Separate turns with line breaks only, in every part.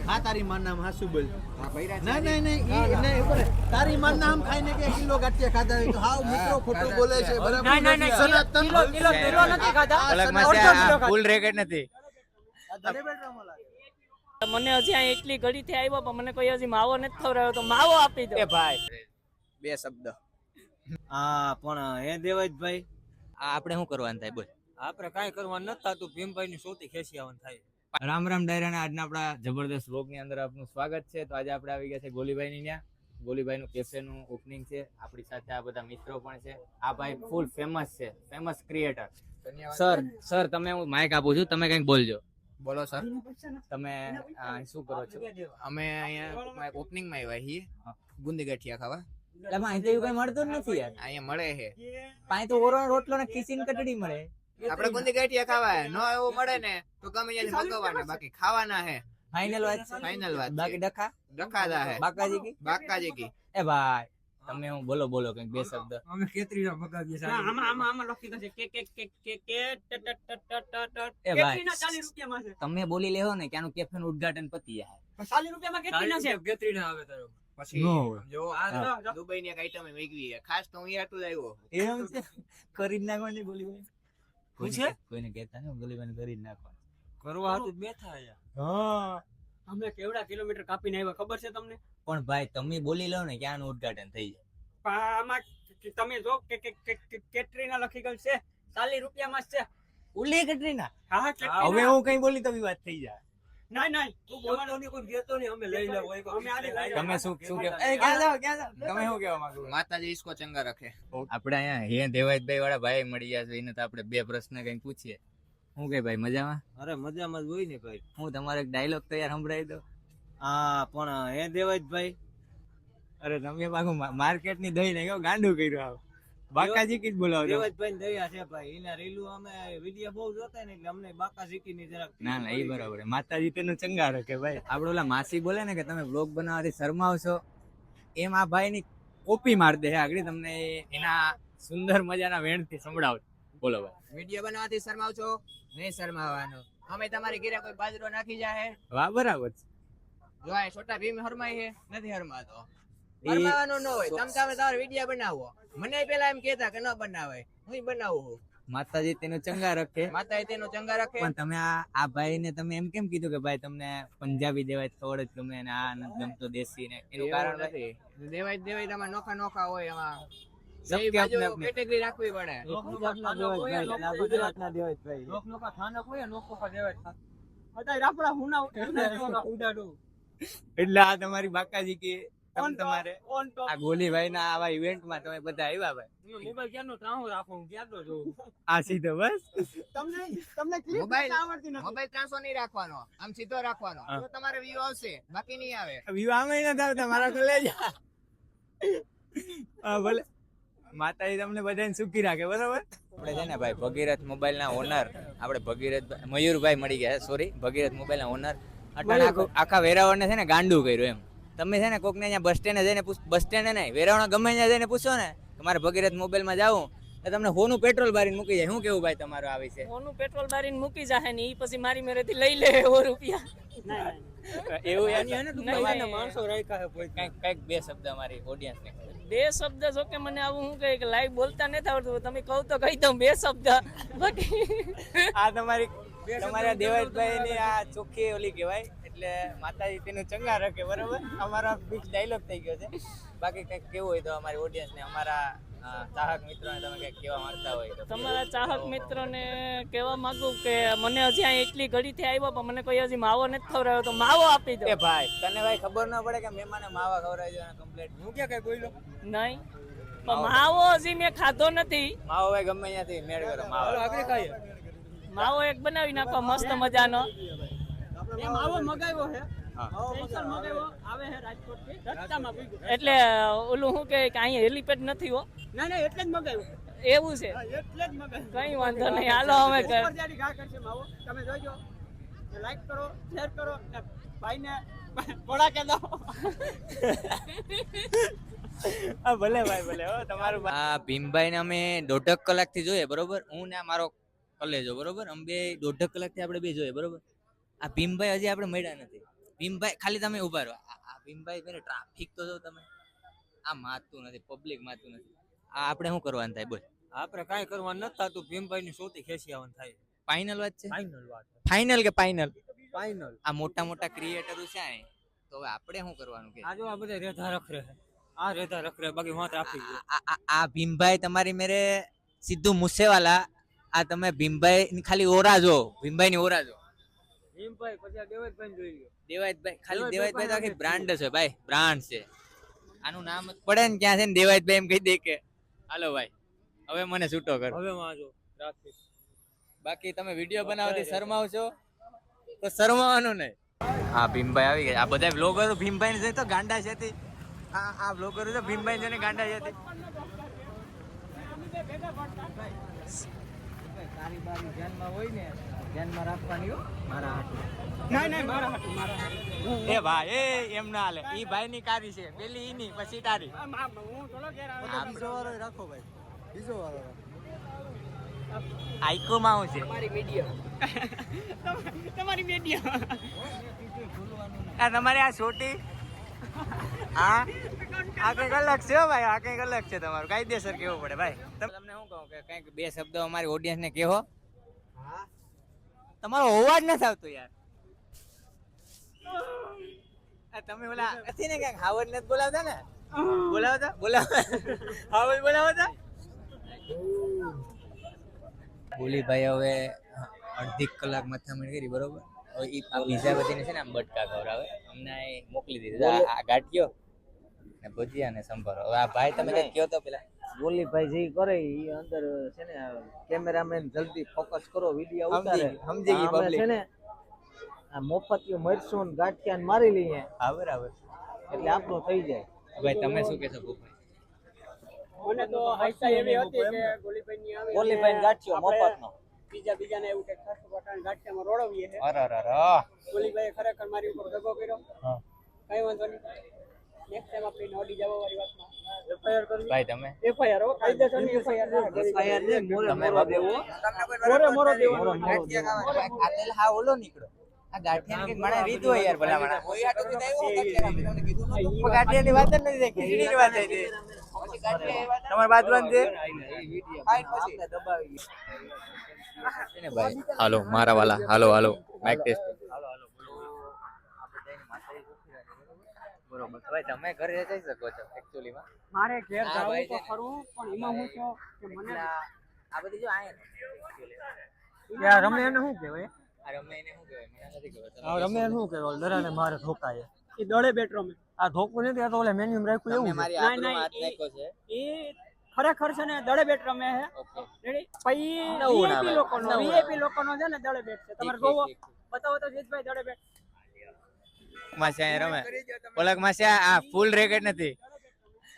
હા તારી માર નામ હાસુ બોલ.
હા બૈરા
નહીં તારી માર નામ ખાઈને કે કિલો ગાંઠિયા ખાધા હોય તો હાવ મિત્રો ખોટું બોલે છે બરાબર. સનાતન
કિલો નથી ખાધા.
અલગમાં છે આ ફૂલ રેકેટ નથી.
મને હજી અહીં એટલી ઘડી થી આવ્યો પણ મને કોઈ હજી માવો નથી ખવડાવ્યો તો માવો આપી દો.
એ ભાઈ બે શબ્દ
હા પણ હે દેવાજભાઈ
આ આપણે શું કરવાનું થાય બોલ.
આપણે કાંઈ કરવાનું નથી થતું. ભીમભાઈ ની સૌથી ખેસી આવવાનું થાય.
રામ રામ ડાયરાના આજના આપણા જબરદસ્ત વ્લોગ ની અંદર આપનું સ્વાગત છે. તો આજે આપણે આવી ગયા છે ગોલીભાઈ ની ત્યાં. ગોલીભાઈ નું કેફે નું ઓપનિંગ છે. આપણી સાથે આ બધા મિત્રો પણ છે. આ ભાઈ ફૂલ ફેમસ છે, ફેમસ ક્રિએટર. સર તમે હું માઇક આપું છું, તમે કંઈક બોલજો. બોલો સર. તમે શું કરો છો? અમે અહીંયા ઓપનિંગ માં આવ્યા છીએ ગુંદી ગાંઠિયા ખાવા.
એટલે અહીં તો એવું કઈ મળતું જ નથી યાર.
અહીંયા મળે છે.
અહીં તો ઓરો રોટલો ને ખીસીને કટડી મળે.
આપણે ગુંદી ગાંઠિયા ખાવા નો એવું મળે ને તો ગમે ત્યાંથી મગાવવાના, બાકી ખાવાના હે.
ફાઇનલ વાત છે.
ફાઇનલ વાત
બાકી ડખા
ડખાદા હે બાકાજી કી.
એ ભાઈ તમે હું બોલો કંઈક બે શબ્દ.
અમે કેતરીના મગાવીએ છે.
આમાં લખી દે કે એ ભાઈ 40 રૂપિયામાં છે.
તમે બોલી લેવો ને કે આનું કેફે નું ઉદ્ઘાટન પતી જાય.
40 રૂપિયામાં કેટલીના છે?
કેતરીના આવે તારો.
પછી
નો હોય.
જો આ દુબઈ ની એક આઈટમ મેગવી છે ખાસ, તો હું આટલું જ આવ્યો.
એમ છે કરી જ નાખવાની ગોલીભાઈ.
શું છે? કોઈને કહેતા નહીં, ગોલીભાઈ કરી જ નાખવાનું.
કરવા હતું બેઠા આયા.
હા અમે કેવડા કિલોમીટર કાપીને આવ્યા ખબર છે તમને?
પણ ભાઈ તમે બોલી લો ને કે આનું ઉદ્ઘાટન થઈ જાય.
આમાં તમે જો કે કેટરીના લખી ગયું છે 40 રૂપિયામાં જ છે.
ઉલી કટરીના
હા
હવે હું કઈ બોલી તો વાત થઈ જાય.
નહીં
તું બોલતો નહીં, કોઈ કહેતો નહીં, અમે લઈ લેવો.
અમે આને લઈ લેવો.
તમે શું કે ક્યાં જાવ તમે શું કહેવા માંગો? માતાજી ઈસકો ચંગા રખે. આપણે અહીંયા હે દેવાજભાઈ વાળા ભાઈ મળી ગયા છે. એને તો આપણે બે પ્રશ્ન કઈ પૂછીએ. શું કે ભાઈ મજામાં?
અરે મજામાં જ હોય ને ભાઈ.
હું તમારો એક ડાયલોગ તૈયાર સંભળાવી દો.
હા પણ હે દેવાજભાઈ
અરે તમે પાછું માર્કેટ ની દહીં ને કેવું ગાંડું કર્યું આવ. બાકાજી કી જ બોલાવો.
દેવાજભાઈ દયા છે ભાઈ. એના રીલું અમે વિડિયો બહુ જોતા ને એટલે અમને બાકાજી ની જરાક.
ના એ બરાબર. માતાજી તેનું ચંગા રખે ભાઈ. આપડે ઓલા માસી બોલે ને કે તમે વ્લોગ બનાવવાથી શરમાવશો, એમ આ ભાઈ ની કોપી માર દે આગળ. તમને એના સુંદર મજાના વેણ થી સંભળાવ. બોલો ભાઈ. વિડિયો બનાવવાથી શરમાવશો? નહીં શરમાવાનું. અમે તમારી ઘરે કોઈ બાજરો નાખી જાય. વાહ બરાબર છે. જો આ છોટા ભીમ હરમાય છે, નથી હરમાતો. હરમાવાનું ન હોય. તમે તમારો વિડિયો બનાવો. મને પેલા એમ કહેતા કે ન બનાવે, હું બનાવું. માતાજી તેનું ચંગા રખે. માતાજી તેનું ચંગા રખે. પણ તમે આ ભાઈ ને તમે એમ કેમ કીધું કે ભાઈ તમને પંજાબી દેવાય થોડ જ ગમે ને આ નથી ગમતો દેશી ને? એનું કારણ નથી. દેવાય તમારે નોખા હોય એમાં. કેટેગરી રાખવી પડે.
ગુજરાતના દેવાજભાઈ
લોકનોકા થાનક હોય લોકનોકા દેવાય. બધાય રાપડા હુના ઉડાડો.
એટલે આ તમારી બાકાજી કે તમારે આ ગોલીભાઈ ના આવા ઇવેન્ટ માં તમે બધા આવ્યા ભાઈ.
મોબાઈલ ક્યાંનો ટ્રાન્સફર રાખો હું ક્યાંતો જોઉં.
આ સીધો બસ
તમને ક્લિપ આવડતી નથી.
મોબાઈલ ટ્રાન્સફર નહીં રાખવાનો, આમ સીધો રાખવાનો. તો તમારે વ્યૂ આવશે, બાકી નહીં આવે.
વિવાહ માં નથી આવતા મારા તો લઈ જા.
હા ભલે. માતાજી તમને બધાને સુખી રાખે બરાબર. આપણે છે ને ભાઈ ભગીરથ મોબાઈલ ના ઓનર આપણે ભગીરથ મયુરભાઈ મળી ગયા. સોરી, ભગીરથ મોબાઈલ ના ઓનર. આખા વેરાવળ ને છે ને ગાંડું કર્યું એમ. તમે છે ને કોક ને અહીંયા બસ સ્ટેન્ડ જઈને બસ સ્ટેન્ડ નહીં વેરાવળ ગમે ત્યાં જઈને પૂછો ને કે મારે ભગીરથ મોબાઈલ માં જાવું તો તમને હોનું પેટ્રોલ બારીને મૂકી જાય. શું કેવું ભાઈ તમારું આ વિશે?
હોનું પેટ્રોલ બારીને મૂકી જાય ને ઈ પછી મારી મેરેથી લઈ લે એવો રૂપિયા.
એવું
નહીં,
માણસો રાખ્યા છે.
કઈક બે શબ્દ અમારી ઓડિયન્સ ને.
બે શબ્દ જો કે મને આવું શું કહે કે લાઈવ બોલતા નથી આવડતું. તમે કહો તો કહી દઉં બે શબ્દ. બાકી
આ તમારા દેવાજભાઈ ની આ ચોખ્ખી ઓલી કહેવાય. એટલે માતાજી તેનું ચંગા રાખે બરાબર. અમારો ફિક્સ ડાયલોગ થઈ ગયો છે. બાકી કઈક કેવું હોય તો અમારી ઓડિયન્સ ને અમારા ચાહક મિત્રોને તમે કઈક કહેવા માંગતા હોય તો.
તમારા ચાહક મિત્રોને કહેવા માંગુ કે મને હજી અહીં એટલી ઘડીથી આવ્યો પણ મને કોઈ હજી માવો નથી ખવડાવ્યો તો માવો આપી દો.
એ ભાઈ તને ભાઈ ખબર ન પડે કે મહેમાને માવા ખવડાવી દેવાના કમ્પ્લીટ.
હું ક્યાં કઈ બોલ્યો
નહીં પણ માવો હજી મેં ખાધો નથી.
માવો ભાઈ ગમે ત્યાંથી મેળ કરો. માવો
આગળ ખાઈએ.
માવો એક બનાવી નાખો મસ્ત મજાનો. એ માવો મગાવ્યો છે. સ્પેશિયલ મગાવ્યો આવે છે રાજકોટ થી રસ્તામાં પૂગ્યો. એટલે ઓલું શું કે અહીંયા હેલીપેડ નથી હો. ના એટલે જ મગાવ્યો. એવું છે એટલે જ મગાવ્યો. કઈ વાંધો નહીં હાલો અમે ઉપરજારી ઘા કરશે માવો. તમે જોજો, લાઈક કરો, શેર કરો, ભાઈને પોડા કે દો.
હા ભલે ભાઈ ભલે. હો તમારું આ ભીમભાઈ ને અમે 1.5 કલાક થી જોઈએ બરોબર. હું ને મારો કલેજો બરોબર. અમે બે 1.5 કલાક થી આપણે બે જોઈએ બરોબર. આ ભીમભાઈ હજી આપણે મળ્યા નથી. ભીમભાઈ ખાલી તમે ઉભા રહો. આ ભીમભાઈ પેલે ટ્રાફિક તો જો તમે, આ માતું નથી, પબ્લિક માતું નથી. આ આપણે શું કરવાનું થાય બોલ?
આપણે કાંઈ કરવાનું નથી થતું, ભીમભાઈ ની સોતી ખેંચી આવવાનું થાય.
ફાઇનલ વાત છે?
ફાઇનલ વાત.
ફાઇનલ કે ફાઇનલ?
ફાઇનલ.
આ મોટા મોટા ક્રિએટરો છે અહીં, તો હવે આપણે શું કરવાનું કે?
આ જો આ બધા રેધા રખરે છે. આ રેધા રખરે, બાકી વાં ટ્રાફિક છે.
આ ભીમભાઈ તમારી મેરે સીધું મુસ્સેવાલા. આ તમે ભીમભાઈ ની ખાલી ઓરા જો, ભીમભાઈ ની ઓરા જો.
ભીમભાઈ પછી આ દેવાજભાઈ જોઈ લો.
દેવાયતભાઈ, ખાલી દેવાયતભાઈ તો આખી બ્રાન્ડ છે ભાઈ, બ્રાન્ડ છે. આનું નામ જ પડે ને ક્યાં છે ને દેવાયતભાઈ એમ કહી દે કે હાલો ભાઈ હવે મને છૂટો કરો.
હવે માં જો ટ્રાફિક.
બાકી તમે વિડીયો બનાવવાથી શરમાવશો તો શરમાવાનું નહીં. હા ભીમભાઈ આવી ગયા. આ બધા બ્લોગરો ભીમભાઈ ને તો ગાંડા છે. આ બ્લોગરો તો ભીમભાઈ છે ને ગાંડા છે.
તારી બારી ધ્યાનમાં હોય ને ધ્યાનમાં રાખવાની હો મારા હાથ.
એ ભાઈ એ એમ ના હાલે. ઈ ભાઈ ની કારી છે પેલી ઈ ની પછી તારી.
બીજો વારો રાખો ભાઈ, બીજો વારો રાખો.
આઈકો માં હું છે
તમારી બેટીઓ
આ તમારી આ છોટી હા આ કઈક અલગ છે હો ભાઈ, આ કઈક અલગ છે. તમારું કાયદેસર કેવું પડે ભાઈ. તમને શું કહું કે કઈક બે શબ્દો અમારી ઓડિયન્સ ને કહો. તમારો અવાજ નથી આવતો યાર. તમે ઓલા નથી ને ક્યાંક હાવર નથી બોલાવતા ને? હાવર બોલાવતા. બોલીભાઈ હવે અડધી કલાક મથામણ કરી બરોબર. હવે ઈ પીઝા બધીને છે ને આમ બટકા ખવડાવે. અમને અહીં મોકલી દીધું આ ગાંઠિયો ને ભજીયા ને સંભારો. હવે આ ભાઈ તમે કઈ કહો તો પેલા
બોલીભાઈ જે કરે એ અંદર છે ને કેમેરામેન જલ્દી ફોકસ કરો, વિડિયો ઉતારે.
સમજી ગઈ
અમે
પબ્લિક.
છે ને આ મોફતિયો મરસું ને ગાંઠિયા ને મારી લઈએ
હા બરાબર.
એટલે આપણું થઈ જાય.
ભાઈ તમે શું કહેશો ભૂભાઈ?
મને તો આશા એવી હતી કે ગોલીભાઈ ની આવે
બોલીભાઈ ગાંઠિયો મફતનો.
બીજાને એવું કે ખાસ પટાણ ગાંઠિયામાં રોડવીએ છે.
અરે
ગોલીભાઈએ ખરેખર મારી ઉપર દગો કર્યો.
હા.
કઈ વાંધો નહીં, નેક્સ્ટ ટાઈમ આપણે નોડી જવા વાળી વાતમાં એફઆઈઆર કરવી.
ભાઈ તમે
એફઆઈઆર હો, કાયદેસરની એફઆઈઆર
એફઆઈઆર ને મોરે
તમે
મોરો દેવો.
મોરો દેવો.
ગાંઠિયા હા ઓલો નીકળો. આ ગાંઠિયાની કઈક મને રીત હોય યાર ભલા માણા. ગાંઠિયાની વાત જ નથી થઈ, ખીચડીની વાત થઈ હતી. તમારે બાજવાનું છે
આપણે દબાવી
ને ભાઈ. હાલો મારા વાલા, હાલો હાલો માઈક ટેસ્ટ. બરોબર ભાઈ તમે ઘરે જઈ શકો છો એકચ્યુઅલી માં.
મારે ઘેર
હા,
જવું
ભાઈ
તો
છે ને.
ખરું, પણ એમાં હું છું કે મને
આ બધી જો આયા
યાર રમે એને શું કહેવાય?
આ રમે એને શું કહેવાય મને નથી ખબર.
આ રમે એને શું કહેવાય? દરાને મારે ધોકાય.
એ દળે બેટરો મેં
આ ધોકું નથી, આ તો ઓલે મેન્યુમાં રાખ્યું
તમે
એવું છે.
મારી
ના,
આબરૂમાં
ના,
હાથ નાખ્યો છે.
એ ખરેખર છે ને દળે બેટ રમે છે.
Okay
ready? પછી
નવું ના
VIP
ભાઈ,
લોકોનો
નવું
VIP લોકોનો છે ને દળે બેટ છે. તમારે
ઠીક,
જોવો,
ઠીક, ઠીક.
બતાવો તો જીતભાઈ દળે બેટ.
માસે અહીંયા રમે. ઓલક માસે આ ફૂલ રેકેટ નથી.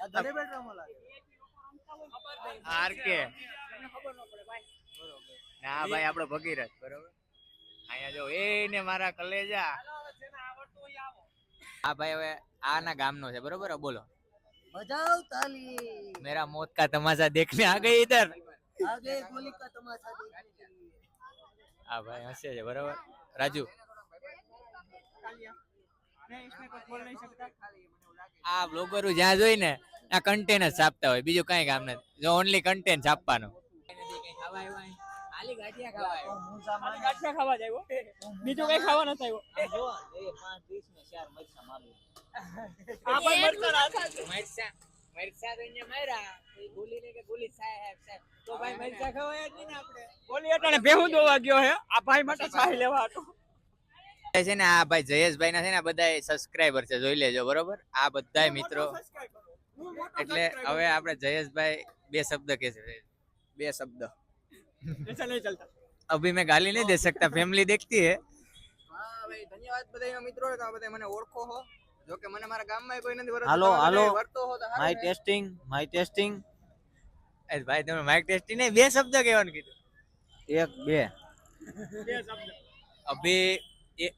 આ દડે બેટ રમો લાગે.
આરકે ના ભાઈ આપણો ભગીરથ બરોબર. અહીંયા જો એ ને મારા કલેજા. આ ભાઈ હવે આના ગામનો છે બરોબર. હવે બોલો.
बजाओ ताली,
मेरा मौत का तमाशा देखने आ गई इधर.
आगे गोली का तमाशा देखने के लिए.
આ ભાઈ હસે છે બરોબર. રાજુ
मैं इसमें कुछ बोल नहीं सकता.
આ બ્લોગરો જ્યાં જોઈ ને આ કન્ટેન્ટ જ છાપતા હોય, બીજું કઈ કામ નથી. જો ઓનલી કન્ટેન્ટ છાપવાનું. ખાલી ગાંઠિયા ખાવા આવ્યો.
ખાલી ગાંઠિયા ખાવા જ આવ્યો, બીજું કઈ ખાવા નથી આવ્યો.
જો એ 5 20 ને 4 મરચા મારું.
આ ભાઈ મરચાં રાખે.
મરચા તો અહીંયા માર્યા. કોઈ ગોલી ને કે ગોલી સાહેબ સાહેબ તો ભાઈ મરચા ખવાય જ નહીં ને આપણે.
બોલી અટાણે ભેહું દોવા ગયો હે. આ ભાઈ માટે સાહી લેવા હતો.
છે ને આ ભાઈ જયેશભાઈ ના છે ને આ બધા સબસ્ક્રાઇબર છે, જોઈ લેજો બરોબર. આ બધા મિત્રો એટલે હવે આપણે જયેશભાઈ બે શબ્દ કે છે, બે શબ્દ.
ऐसा नहीं चलता.
अभी मैं गाली नहीं दे सकता, फैमिली देखती है.
હા ભાઈ ધન્યવાદ બધા મિત્રો, તમે બધા મને ઓળખો છો. જો કે મને મારા ગામમાં કોઈ નથી વરતતો.
હાલો,
તમે
હાલો.
બધા વર્તો હો તો
માય ટેસ્ટિંગ
એ ભાઈ તમે માઇક ટેસ્ટિંગ નહીં, બે શબ્દ કહેવાનું કીધું.
1 2
ये शब्द
अभी ये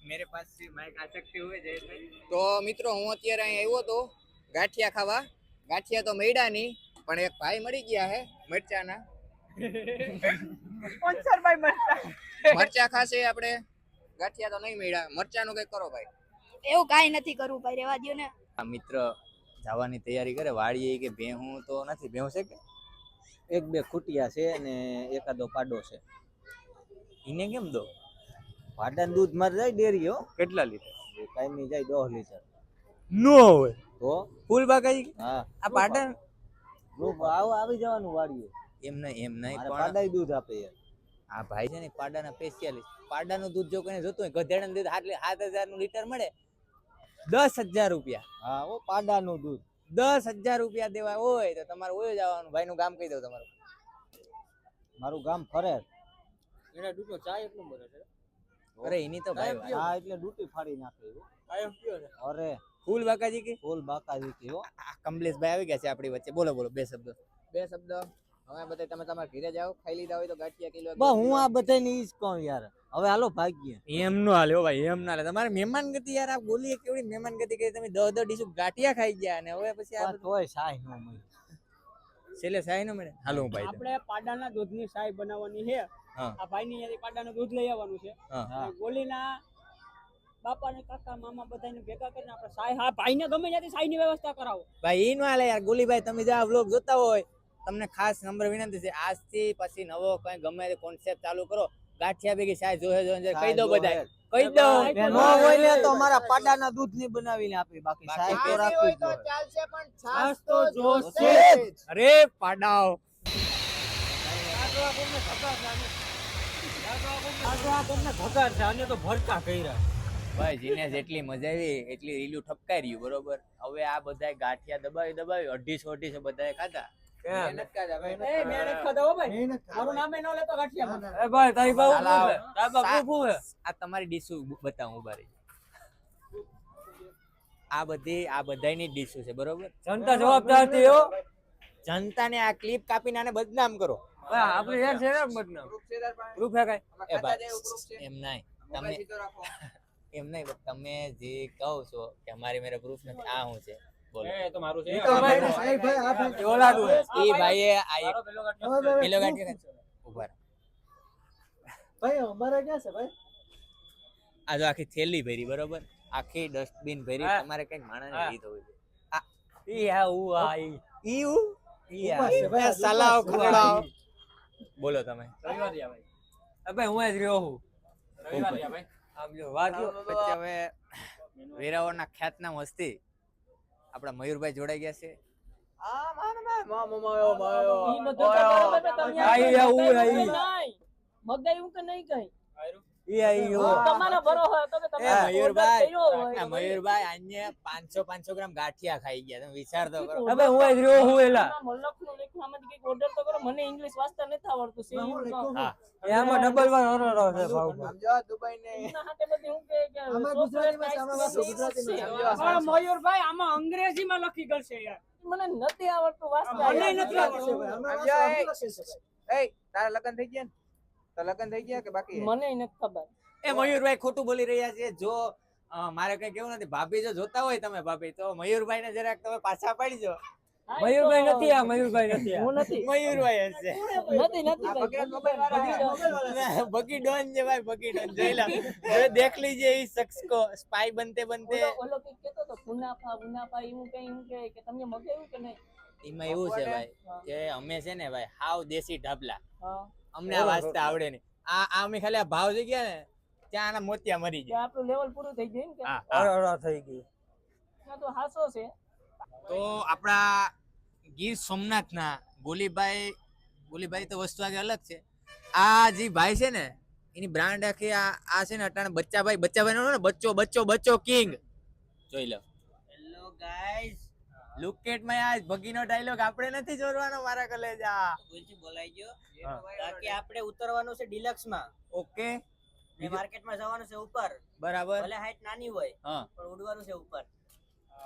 मेरे पास से माइक आ सकते हुए जयेशભાઈ.
તો મિત્રો હું અત્યારે અહીં આવ્યો તો ગાંઠિયા ખાવા. ગાંઠિયા તો મળ્યા નહીં, પણ એક ભાઈ મળી ગયા હે મરચાના.
સ્પોન્સર બાય મરચા.
મરચા ખાશે આપણે, ગાંઠિયા તો નહીં મળ્યા. મરચાનું કઈક કરો ભાઈ.
એવું કાંઈ નથી કરવું ભાઈ, રેવા દ્યો ને.
આ મિત્ર જવાની તૈયારી કરે વાડીએ કે ભેહું તો નથી, ભેહું છે કે
એક બે ખૂટિયા છે ને એકાદો પાડો છે.
એને કેમ દો?
પાડાનું દૂધ મારે જાય ડેરી હો,
કેટલા લીટર?
કાયમી જાય 10 લીટર.
નો હોય
તો
ફૂલ બાકાજી.
હા,
આ પાટા
આવી જવાનું વાડીએ.
એમ નહીં
મારે
પણ
પાડાય દૂધ આપે યાર.
આ ભાઈ છે ને પાડાના સ્પેશિયાલિસ્ટ. પાડાનું દૂધ જો કોઈને જોતું હોય, ગધેડાનું દૂધ 7,000 નું લીટર મળે, 10,000 રૂપિયા.
હા, ઓ પાડાનું દૂધ.
10,000 રૂપિયા દેવા હોય તો તમારે હોય જવાનું. ભાઈ નું ગામ કહી દઉં તમારું.
મારું ગામ ફરેર.
એના દૂધનો ચા એક નંબર છે.
અરે એની તો ભાઈ
હા, એટલે ડૂટી ફાડી નાખે એવું.
કાયમ પીઓ ને.
અરે
ફૂલ બાકાજી કે
ફૂલ બાકાજી કે હો.
આ કમલેશભાઈ આવી ગયા છે આપણી વચ્ચે. બોલો બોલો બે શબ્દ. હવે બધા તમે તમારા ઘરે જાઓ, ખાઈ લીધા હોય તો ગાંઠિયા કિલો.
બા હું આ બધાને ઈ જ કહું યાર, હવે હાલો ભાગીએ.
એમ નો હાલે હો ભાઈ, એમ ના હાલે. તમારે મહેમાન ગતિ યાર, આ બોલીએ કેવડી મહેમાન ગતિ કરી. તમે 10 ડીશો ગાંઠિયા ખાઈ ગયા અને હવે પછી આ
પણ તોય સાય નો મળે.
છેલ્લે સાય ન મળે. હાલો હું ભાઈ
આપણે પાડાના દૂધની ચાય બનાવવાની છે.
હા.
આ ભાઈની અહીંયાથી પાડાનું દૂધ લઈ આવવાનું છે.
હા.
અને ગોલીના બાપા ને કાકા મામા બધાને ભેગા કરીને આપણે ચાય, હા ભાઈને ગમે ત્યાંથી ચાયની વ્યવસ્થા કરાવો.
ભાઈ ઈ નો હાલે યાર. ગોલીભાઈ તમે જે આ વ્લોગ જોતા હોય, તમને ખાસ નંબર વિનંતી છે, આજથી પછી નવો કઈ ગમે તે કોન્સેપ્ટ ચાલુ કરો. ગાંઠિયા ભેગી સાય જોહે કહી દો બધા, કહી દો.
નો હોય ને તો મારા પાડાના દૂધ ની બનાવીને આપી, બાકી સાય તો રાખવી જ જોઈએ.
ચાલશે પણ
છાશ તો જોશે જ.
અરે પાડાઓ ભાઈ, જીને જેટલી મજા આવી એટલી રીલું ઠપકાઈ રહ્યું. બરોબર, હવે આ બધા ગાંઠિયા દબાવી 250 બધાએ ખાધા. મહેનત કાઢા ભાઈ.
એ મહેનત ખાધા હો ભાઈ. મારું નામે ન લેતો ગાંઠિયામાં.
આ તમારી ડીશો બતાવું ઉભા રહી. આ બધાની ડીશો છે. બરોબર,
જનતા જવાબદાર છે હો.
જનતાને આ ક્લિપ કાપીને આને બદનામ કરો.
આપણે યાર છે ને બદનામ.
પ્રૂફ હે કઈ? એ ભાઈ એમ નહીં, તમે એમ નહીં, તમે જે કહો છો કે અમારી મેરે પ્રૂફ નથી, આ શું છે બોલો.
એ તો મારું છે.
એ ભાઈએ આ એક પેલો ગાંઠિયો ઉભા રહો.
ભાઈ અમારે ક્યાં છે ભાઈ?
આ જો આખી થેલી ભરી, બરોબર, આખી ડસ્ટબિન ભરી. તમારે કઈક માણસ રીત હોય છે. સલાવ ખવડાવો. બોલો તમે.
ભાઈ હું જ રહ્યો છું.
આમ જો વાગ્યો. પછી હવે વેરાવળના ખ્યાતનામ હસ્તી આપણા મયુરભાઈ જોડાઈ ગયા છે.
ઈ બધું તો બરાબર છે, તમે નહીં. મગાવ્યું કે નહીં કઈ? તમારા ભરોસે તમે
મયુરભાઈ આજે 500 ગ્રામ ગાંઠિયા ખાઈ ગયા. તમે વિચાર તો કરો.
હું જ રહ્યો છું એલા.
મલકનું લખ્યું આમાંથી કંઈક ઓર્ડર તો કરો. મને ઇંગ્લિશ વાંચતા નથી આવડતું.
હા.
એમાં ડબલ વાર ઓર્ડર છે ભાવ.
સમજો દુબઈ ને
એના હાથે બધી હું કે
આમાં ગુજરાતીમાં છે, આમાં ગુજરાતીમાં સમજો.
પણ મયુરભાઈ આમાં અંગ્રેજીમાં લખી ગયેલ છે યાર. મને નથી આવડતું વાંચતા. મને નથી આવડતું.
એ તારા લગન થઈ ગયા ને? તારા લગન થઈ ગયા કે બાકી?
મને નથી ખબર.
એ મયુરભાઈ ખોટું બોલી રહ્યા છે. જો મારે કઈ કેવું નથી. ભાભી જો જોતા હોય તમે ભાભી, તો મયુરભાઈ ને જરાક તમે પાછા પાડી જો.
મયુરભાઈ નથી આ, મયુરભાઈ નથી આ.
હું નથી.
મયુરભાઈ હશે.
નથી ભાઈ.
બગી ડોન છે ભાઈ, બગી ડોન. જોઈ લો, હવે દેખ લીજે इस शख्स को स्पाई बनते बनते.
ઓલો કંઈક કહેતો તો મુનાફા એવું કે તમને મગાવ્યું કે નહીં?
એમાં એવું છે ભાઈ કે અમે છે ને ભાઈ હાવ દેશી ઢાબલા.
હા.
અમને આ વાંચતા આવડે નહીં. આ અમે ખાલી આ ભાવ જઈ ગયા ને ત્યાં આના મોતિયા મરી
કે
ગયા.
આપણું લેવલ પૂરું થઈ ગયું ને કે
થઈ ગયું.
આ તો હાસો છે.
તો આપણા ગીર સોમનાથના ગોલીભાઈ તો વસ્તુ આગે અલગ છે. આ જે ભાઈ છે ને એની બ્રાન્ડ આખી આ છે ને અટાણે બચ્ચાભાઈ નો ને બચ્ચો કિંગ. જોઈ લો. Hello guys, look at my eyes. ભગીનો ડાયલોગ આપણે નથી જોરવાનો મારા કલેજા.
ભૂલથી બોલાઈ ગયો. બાકી આપણે ઉતરવાનું છે ડિલક્સ માં.
ઓકે,
ને માર્કેટમાં જવાનું છે ઉપર.
બરાબર.
ભલે હાઈટ નાની હોય
હા,
પણ ઉડવાનું છે ઉપર.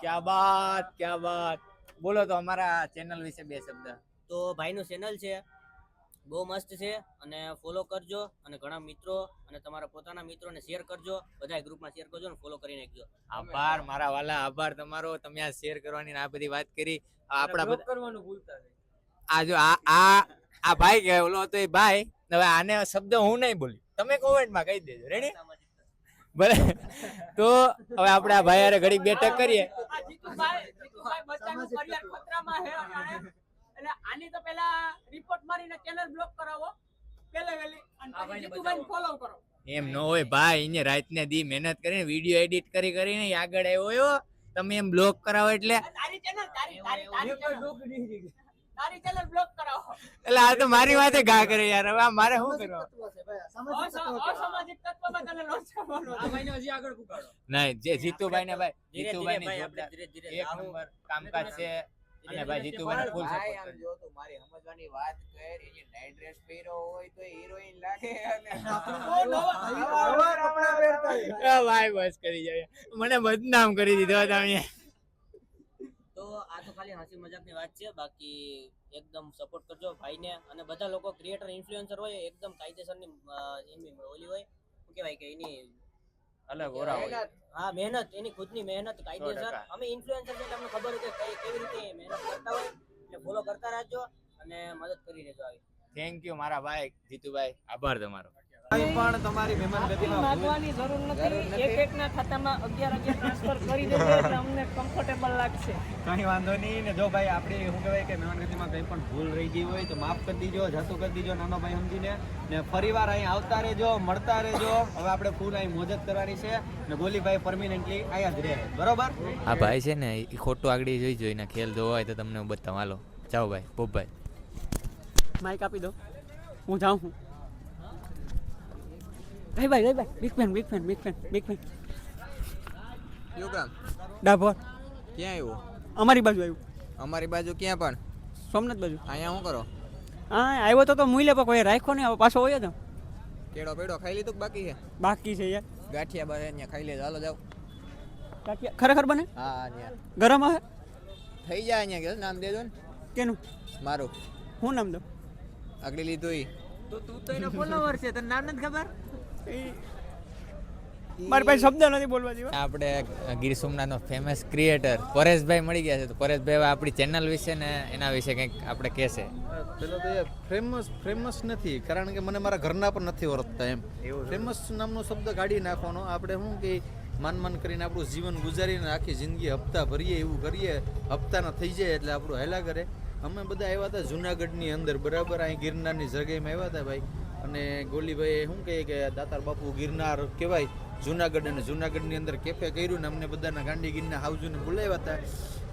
ક્યા બાત. બોલો તો અમારા ચેનલ વિશે બે શબ્દ.
તો ભાઈનું ચેનલ છે, બહુ મસ્ત છે, અને ફોલો કરજો. અને ઘણા મિત્રો અને તમારા પોતાના મિત્રોને શેર કરજો. બધા ગ્રુપમાં શેર કરજો અને ફોલો કરી નાખજો.
આભાર મારા વાલા, આભાર તમારો. તમે આ શેર કરવાની આ બધી વાત કરી. આપણા બધા
કરવાનું ભૂલતા નહીં.
આ જો આ ભાઈ કહેવાય, ઓલો હતો એ ભાઈ. હવે આને શબ્દ હું નહીં બોલી, તમે કોમેન્ટમાં કહી દેજો. રેડી? ભલે તો હવે આપણે આ ભાઈ હારે ઘડીક બેઠક કરીએ.
આ જીતુભાઈ બચ્ચાનું કરિયર ખતરામાં છે અટાણે. એટલે આની તો પહેલા રિપોર્ટ મારીને ચેનલ બ્લોક કરાવો પહેલે વહેલી અને પછી જીતુભાઈને ફોલો કરો.
એમ ન હોય ભાઈ, એને રાતને દી મહેનત કરીને વિડીયો એડિટ કરીને આગળ આવ્યો તમે એમ બ્લોક કરાવો એટલે
તારી ચેનલ બ્લોક કરાવો.
એટલે આ તો મારી વાતે ઘા કરે યાર. હવે આ મારે શું કરવા?
અસામાજિક તત્વમાં તને લોન્ચ કરવાનો આ ભાઈને હજી આગળ પુગાડો.
નહીં, જે જીતુભાઈ ને ભાઈ,
ધીરે ધીરે
જીતુભાઈ
ભાઈ,
ને
આપણે ધીરે ધીરે
એક
આવું.
નંબર કામકાજ છે અને ભાઈ જીતુભાઈ ફૂલ
ભાઈ
સપોર્ટ
આમ જો તું મારી સમજવાની વાત કર, એની નાઈટ ડ્રેસ પહેર્યો હોય તો હિરોઈન લાગે અને
ભાઈ બસ કરી જાય, મને બદનામ કરી દીધો તમે.
તો આ તો ખાલી હસી મજાકની વાત છે. બાકી એકદમ સપોર્ટ કરજો ભાઈને. અને બધા લોકો ક્રિએટર ઇન્ફ્લુએન્સર હોય એકદમ કાયદેસરની એની ઓલી હોય શું કહેવાય કે એની
અલગ ઓરા હોય.
હા મહેનત, એની ખુદની મહેનત કાયદેસર.
100%.
અમે ઇન્ફ્લુએન્સર છે એટલે અમને ખબર હોય કે કેવી રીતે મહેનત કરતા હોય. એટલે ફોલો કરતા રહેજો અને મદદ કરી રહેજો આવી.
થેન્ક યુ મારા ભાઈ જીતુભાઈ, આભાર તમારો.
પણ તમારી મહેમાન ગતિમાં
માંગવાની જરૂર નથી. એક એકના ખાતામાં 11 ટ્રાન્સફર કરી દેજો એટલે અમને કમ્ફર્ટેબલ લાગશે.
કઈ વાંધો નહીં. ને જો ભાઈ આપણી શું કહેવાય કે મહેમાન ગતિમાં કંઈ પણ ભૂલ રહી ગઈ હોય તો માફ કરી દીજો, જાતું કરી દીજો નાનો ભાઈ સમજીને. ને ફરીવાર અહીં આવતા રહેજો, મળતા રહેજો. હવે આપણે ફૂલ અહીં મોજ જ કરવાની છે ને ગોલીભાઈ પરમિનન્ટલી અહીંયા જ રહે, બરોબર?
આ ભાઈ છે ને એ ખોટું આગળ જોઈ જોઈને ખેલ જોવા હોય તો તમને હું બતાવું. હાલો જાઓ ભાઈ, પોપભાઈ.
માઈક આપી દો, હું જાઉં છું. ભાઈ બિગ ફેન
કયું કામ?
ડાભોર
ક્યાં આવ્યું?
અમારી બાજુ આવ્યું,
અમારી બાજુ ક્યાં પણ?
સોમનાથ બાજુ.
અહીંયા શું કરો?
હા આવ્યો તો મૂલ્ય પર કોઈ રાખ્યો નહીં, હવે પાછો હોય તો
કેળો પેડો ખાઈ લીધું કે બાકી છે?
બાકી છે યાર.
ગાંઠિયા બસ અહીંયા ખાઈ લેજો, હાલો જાવ.
ગાંઠિયા ખરેખર બને?
હા અહીંયા
ગરમ હે?
થઈ જાય અહીંયા કે નામ દેજો ને
કેનું?
મારું.
શું નામ દો?
આગળ લીધું ઈ.
તો તું તો એનો ફોલોવર છે, તને નામ નથી ખબર?
મારી પાસે શબ્દ નથી બોલવા જેવા.
આપણે ગીર સોમનાથનો ફેમસ ક્રિએટર પરેશભાઈ મળી ગયા છે. તો પરેશભાઈ હવે આપણી ચેનલ વિશે ને એના વિશે કંઈક આપણે કહેશે.
પેલો તો એ ફેમસ નથી, કારણ કે મને મારા ઘરના પણ નથી ઓળખતા એમ. ફેમસ નામનો શબ્દ કાઢી નાખવાનો. આપણે શું કે માન કરીને આપણું જીવન ગુજારીને આખી જિંદગી હપ્તા ભરીએ એવું કરીએ, હપ્તાના થઈ જાય એટલે આપણું હેલા કરે. અમે બધા આવ્યા હતા જુનાગઢની અંદર, બરાબર અહીં ગિરનારની જગ્યામાં આવ્યા હતા ભાઈ. અને ગોલીભાઈ શું કહે કે દાતાર બાપુ ગિરનાર કહેવાય જુનાગઢ, અને જુનાગઢની અંદર કેફે કર્યું ને અમને બધાના ગાંડીગીરના હાઉજુને બોલાવ્યા હતા.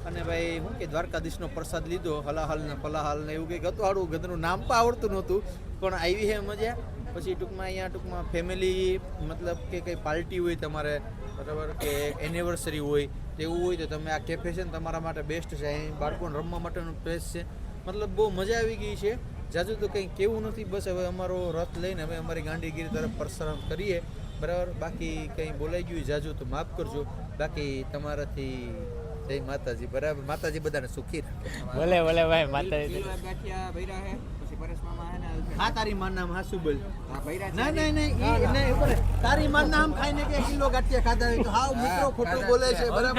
અને ભાઈ શું કે દ્વારકાધીશનો પ્રસાદ લીધો, હલાહાલ ને ફલાહાલ ને એવું કંઈક હતું. આડું ગધનું નામ પણ આવડતું નહોતું, પણ આવી છે મજા. પછી ટૂંકમાં ફેમિલી મતલબ કે કંઈ પાર્ટી હોય તમારે, બરાબર, કે એનિવર્સરી હોય તેવું હોય તો તમે આ કેફે છે ને તમારા માટે બેસ્ટ છે. અહીં બાળકોને રમવા માટેનો પ્લેસ છે. મતલબ બહુ મજા આવી ગઈ છે. જાજુ તો કંઈ કેવું નથી, બસ હવે અમારો રથ લઈને હવે અમારી ગાંડીગીરી તરફ પ્રસારણ કરીએ, બરાબર. બાકી કંઈ બોલાઈ ગયું જાજુ તો માફ કરજો. બાકી તમારાથી જય માતાજી, બરાબર. માતાજી બધાને સુખી રાખે.
ભલે ભલે ભાઈ, માતાજી.
ગાંઠિયા ભર્યા છે, પછી પરેશ મામા હે ને
હા તારી માન નામ હાસુ બોલ.
હા ભર્યા છે.
નહીં તારી માન નામ ખાઈને કે કિલો ગાંઠિયા ખાધા હોય તો હાવ મિત્રો ખોટું બોલે છે, બરાબર.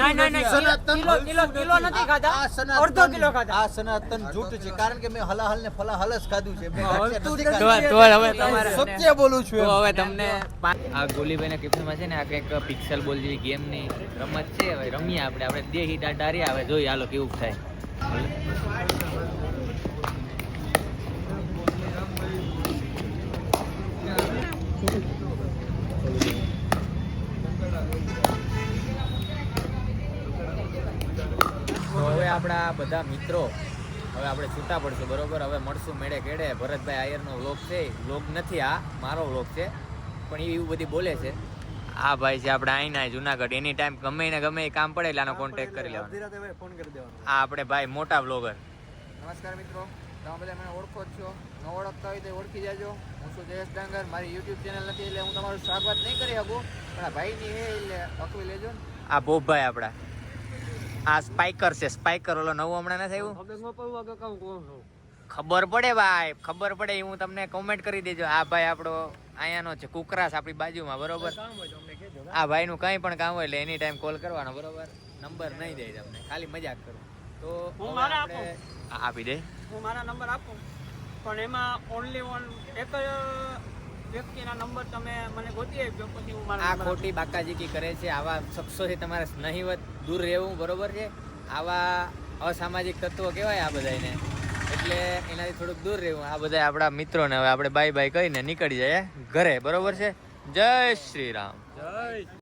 સનાતન
કિલો નથી ખાધા,
આ સનાતન
અડધો કિલો ખાધા.
આ સનાતન જૂઠ છે, કારણ કે મેં હલાહલ ને ફલાહલ જ ખાધું છે. મેં ગાંઠિયા નથી
તો
ખાધા.
હવે તમારે
સત્ય બોલું છું
તો
એમ.
હવે તમને આ ગોલીભાઈના કિસ્સામાં છે ને આ કંઈક પિક્સલ બોલ જેવી ગેમની રમત છે. હવે રમીએ આપણે દેહી ડાંડા આવે, જોઈએ હાલો કેવું થાય. તો હવે આપણા બધા મિત્રો હવે આપણે છૂટા પડશું, બરોબર. હવે મળશું મેળે કેડે. ભરતભાઈ આયરનો વ્લોગ છે, વ્લોગ નથી આ મારો વ્લોગ છે, પણ એવું બધી બોલે છે. આ ભાઈ છે આપણે અહીંના જુનાગઢ. એની ટાઈમ ગમે ને ગમે એ કામ પડે એટલે આનો કોન્ટેક્ટ કરી લેવાનો.
ફોન કરી દેવાનો.
આ આપણે ભાઈ મોટા વ્લોગર.
નમસ્કાર મિત્રો, તમે બધા મને ઓળખો જ છો, ન ઓળખતા હોય તો ઓળખી જાજો. હું છું જયેશ ડાંગર. મારી યુટ્યુબ ચેનલ નથી એટલે હું તમારું સ્વાગત નહીં કરી શકું, પણ આ ભાઈની હે એટલે અકવી લેજો ને.
આ બોબભાઈ આપણા. આ સ્પાઈકર છે, સ્પાઈકર. ઓલો નવું હમણાં નથી આવ્યું, ખબર પડે ભાઈ, ખબર પડે. હું તમને કોમેન્ટ કરી દેજો. આ ભાઈ આપણો અહીંયાનો છે, કુકરાસ આપણી બાજુમાં, બરોબર. આ ભાઈનું કંઈ પણ કામ હોય એટલે એની ટાઈમ કોલ કરવાનો, બરોબર. નંબર નહીં દે તમને, ખાલી મજાક કરું તો
હું
હવે
મારે
આપણે આપી દે.
હું મારા નંબર આપું, પણ એમાં ઓનલી એક વ્યક્તિના નંબર તમે મને ગોતી આપજો, પછી હું મારા
આ
number
ખોટી બાકાજીકી કરે છે. આવા શખ્સોથી તમારે નહીવત દૂર રહેવું, બરોબર છે? આવા અસામાજિક તત્વો કહેવાય આ બધાને, એટલે એનાથી થોડુંક દૂર રહેવું. આ બધા આપણા મિત્રોને હવે આપણે બાય બાય કહીને નીકળી જાય ઘરે, બરોબર છે? જય શ્રી રામ.